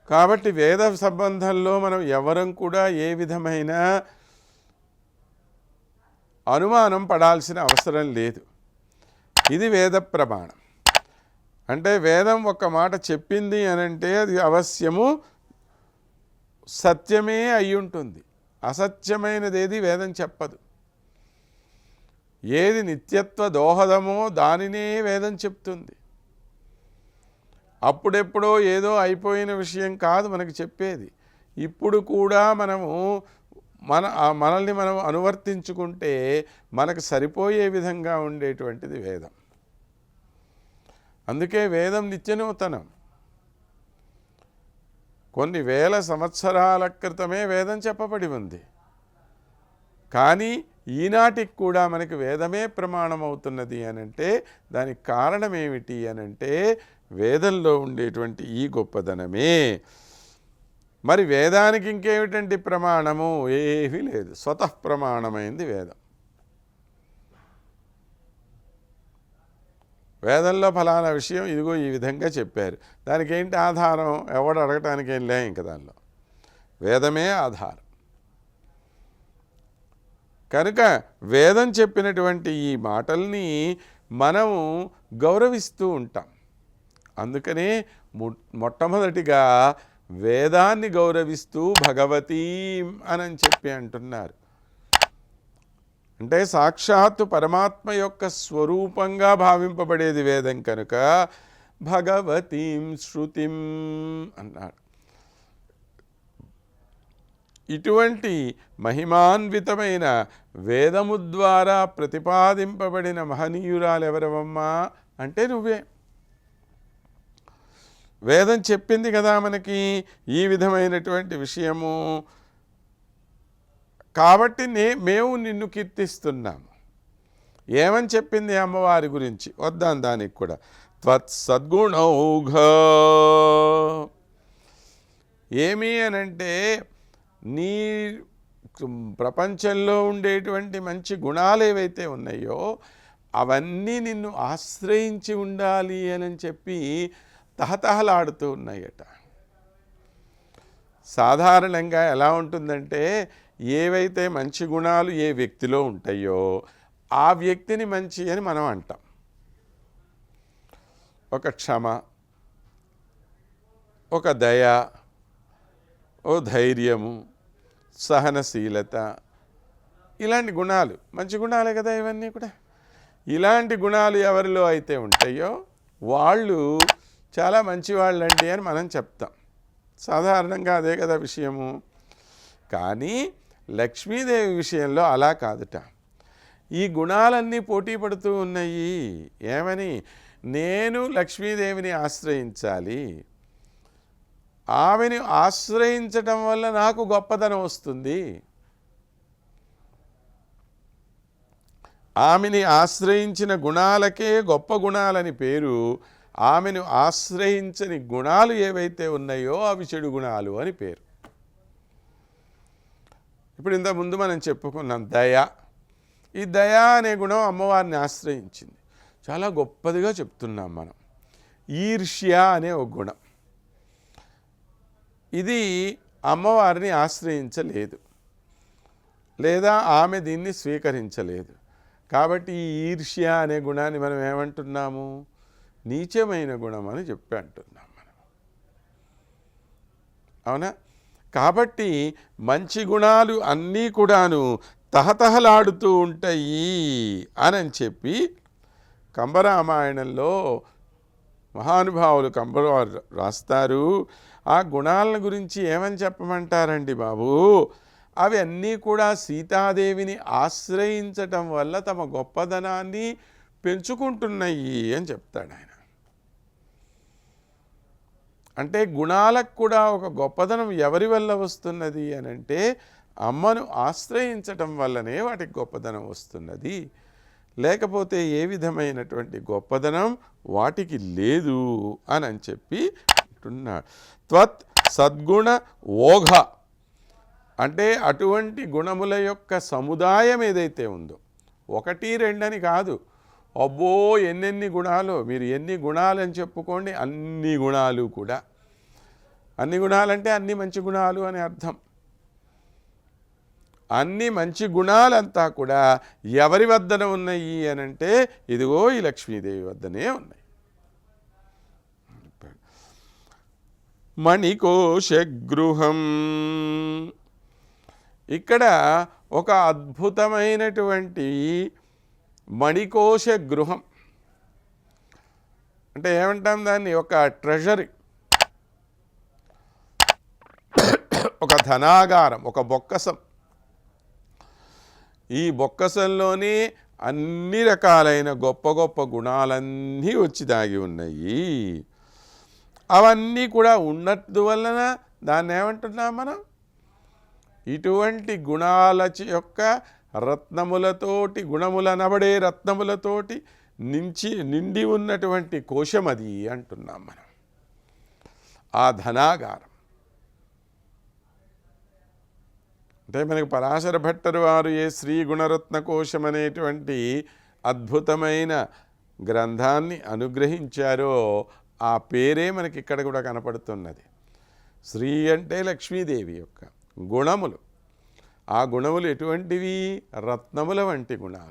కాబట్టి వేద సంబంధంలో మనం ఎవరం కూడా ఏ విధమైన అనుమానం పడాల్సిన అవసరం లేదు. ఇది వేద ప్రమాణం. అంటే వేదం ఒక మాట చెప్పింది అనంటే అది అవశ్యము సత్యమే అయి ఉంటుంది. అసత్యమైనదేది వేదం చెప్పదు. ఏది నిత్యత్వ దోహదమో దానినే వేదం చెప్తుంది. అప్పుడెప్పుడో ఏదో అయిపోయిన విషయం కాదు మనకి చెప్పేది. ఇప్పుడు కూడా మనల్ని మనం అనువర్తించుకుంటే మనకు సరిపోయే విధంగా ఉండేటువంటిది వేదం. అందుకే వేదం నిత్యనూతనం. కొన్ని వేల సంవత్సరాల క్రితమే వేదం చెప్పబడి ఉంది. కానీ ఈనాటికి కూడా మనకి వేదమే ప్రమాణం అవుతున్నది అనంటే దానికి కారణం ఏమిటి అనంటే వేదంలో ఉండేటువంటి ఈ గొప్పదనమే. మరి వేదానికి ఇంకేమిటంటే ప్రమాణము? ఏమీ లేదు. స్వతః ప్రమాణమైంది వేదం. వేదంలో ఫలానా విషయం ఇదిగో ఈ విధంగా చెప్పారు. దానికి ఏంటి ఆధారం? ఎవడు అడగటానికి ఏం లే. ఇంక దానిలో వేదమే ఆధారం. కనుక వేదం చెప్పినటువంటి ఈ మాటల్ని మనము గౌరవిస్తూ ఉంటాం. అందుకనే మొట్టమొదటిగా వేదాన్ని గౌరవిస్తూ భగవతీం అని చెప్పి అంటున్నారు. అంటే సాక్షాత్తు పరమాత్మ యొక్క స్వరూపంగా భావింపబడేది వేదం కనుక భగవతీం శృతిం అన్నాడు. ఇటువంటి మహిమాన్వితమైన వేదము ద్వారా ప్రతిపాదింపబడిన మహనీయురాలు ఎవరవమ్మా అంటే నువ్వే. వేదం చెప్పింది కదా మనకి ఈ విధమైనటువంటి విషయము. కాబట్టి మేము నిన్ను కీర్తిస్తున్నాము. ఏమని చెప్పింది అమ్మవారి గురించి? వద్దాం దానికి కూడా. త్వత్సద్గుణౌఘ. ఏమి అనంటే నీ ప్రపంచంలో ఉండేటువంటి మంచి గుణాలు ఏవైతే ఉన్నాయో అవన్నీ నిన్ను ఆశ్రయించి ఉండాలి అని చెప్పి తహతహలాడుతూ ఉన్నాయట. సాధారణంగా ఎలా ఉంటుందంటే ఏవైతే మంచి గుణాలు ఏ వ్యక్తిలో ఉంటాయో ఆ వ్యక్తిని మంచి అని మనం అంటాం. ఒక క్షమ, ఒక దయ, ఓ ధైర్యము, సహనశీలత, ఇలాంటి గుణాలు మంచి గుణాలే కదా ఇవన్నీ కూడా. ఇలాంటి గుణాలు ఎవరిలో అయితే ఉంటాయో వాళ్ళు చాలా మంచివాళ్ళండి అని మనం చెప్తాం. సాధారణంగా అదే కదా విషయము. కానీ లక్ష్మీదేవి విషయంలో అలా కాదుట. ఈ గుణాలన్నీ పోటీ పడుతూ ఉన్నాయి. ఏమని? నేను లక్ష్మీదేవిని ఆశ్రయించాలి, ఆమెను ఆశ్రయించటం వల్ల నాకు గొప్పదనం వస్తుంది, ఆమెని ఆశ్రయించిన గుణాలకే గొప్ప గుణాలని పేరు, ఆమెను ఆశ్రయించని గుణాలు ఏవైతే ఉన్నాయో అవి చెడు గుణాలు అని పేరు. ఇప్పుడు ఇంతకుముందు మనం చెప్పుకున్నాం దయ. ఈ దయ అనే గుణం అమ్మవారిని ఆశ్రయించింది, చాలా గొప్పదిగా చెప్తున్నాం మనం. ఈర్ష్య అనే ఒక గుణం, ఇది అమ్మవారిని ఆశ్రయించలేదు, లేదా ఆమె దీన్ని స్వీకరించలేదు. కాబట్టి ఈ ఈర్ష్య అనే గుణాన్ని మనం ఏమంటున్నాము? నీచమైన గుణం అని చెప్పి అంటున్నాం మనం. అవునా? కాబట్టి మంచి గుణాలు అన్నీ కూడాను తహతహలాడుతూ ఉంటాయి అని చెప్పి కంబరామాయణంలో మహానుభావులు కంబరవారు రాస్తారు. ఆ గుణాలను గురించి ఏమని చెప్పమంటారండి బాబు? అవి అన్నీ కూడా సీతాదేవిని ఆశ్రయించటం వల్ల తమ గొప్పదనాన్ని పెంచుకుంటున్నాయి అని చెప్తాడు ఆయన. అంటే గుణాలకు కూడా ఒక గొప్పదనం ఎవరి వల్ల వస్తున్నది అనంటే అమ్మను ఆశ్రయించటం వల్లనే వాటికి గొప్పదనం వస్తున్నది. లేకపోతే ఏ విధమైనటువంటి గొప్పదనం వాటికి లేదు అని చెప్పి అంటున్నాడు. త్వత్ సద్గుణ ఓఘ అంటే అటువంటి గుణముల యొక్క సముదాయం ఏదైతే ఉందో, ఒకటి రెండని కాదు, అబ్బో ఎన్నెన్ని గుణాలు. మీరు ఎన్ని గుణాలని చెప్పుకోండి, అన్ని గుణాలు కూడా అన్ని గుణాలంటే అన్ని మంచి గుణాలు అని అర్థం. అన్ని మంచి గుణాలంతా కూడా ఎవరి వద్దన ఉన్నాయి అనంటే ఇదిగో ఈ లక్ష్మీదేవి వద్దనే ఉన్నాయి. మణికోశ గృహం, ఇక్కడ ఒక అద్భుతమైనటువంటి మణికోశ గృహం అంటే ఏమంటాం దాన్ని, ఒక ట్రెజరీ, ఒక ధనాగారం, ఒక బొక్కసం. ఈ బొక్కసంలోనే అన్ని రకాలైన గొప్ప గొప్ప గుణాలన్నీ వచ్చి దాగి ఉన్నాయి. అవన్నీ కూడా ఉన్నందువలన దాన్ని ఏమంటున్నాం మనం, ఇటువంటి గుణాల యొక్క రత్నములతోటి, గుణములనబడే రత్నములతోటి నిండి ఉన్నటువంటి కోశం అది అంటున్నాం మనం. ఆ ధనాగారం అంటే మనకి పరాశర భట్టరు వారు ఏ శ్రీ గుణరత్న కోశం అనేటువంటి అద్భుతమైన గ్రంథాన్ని అనుగ్రహించారో ఆ పేరే మనకి ఇక్కడ కూడా కనపడుతున్నది. శ్రీ అంటే లక్ష్మీదేవి యొక్క గుణములు. ఆ గుణములు ఎటువంటివి? రత్నముల వంటి గుణాలు.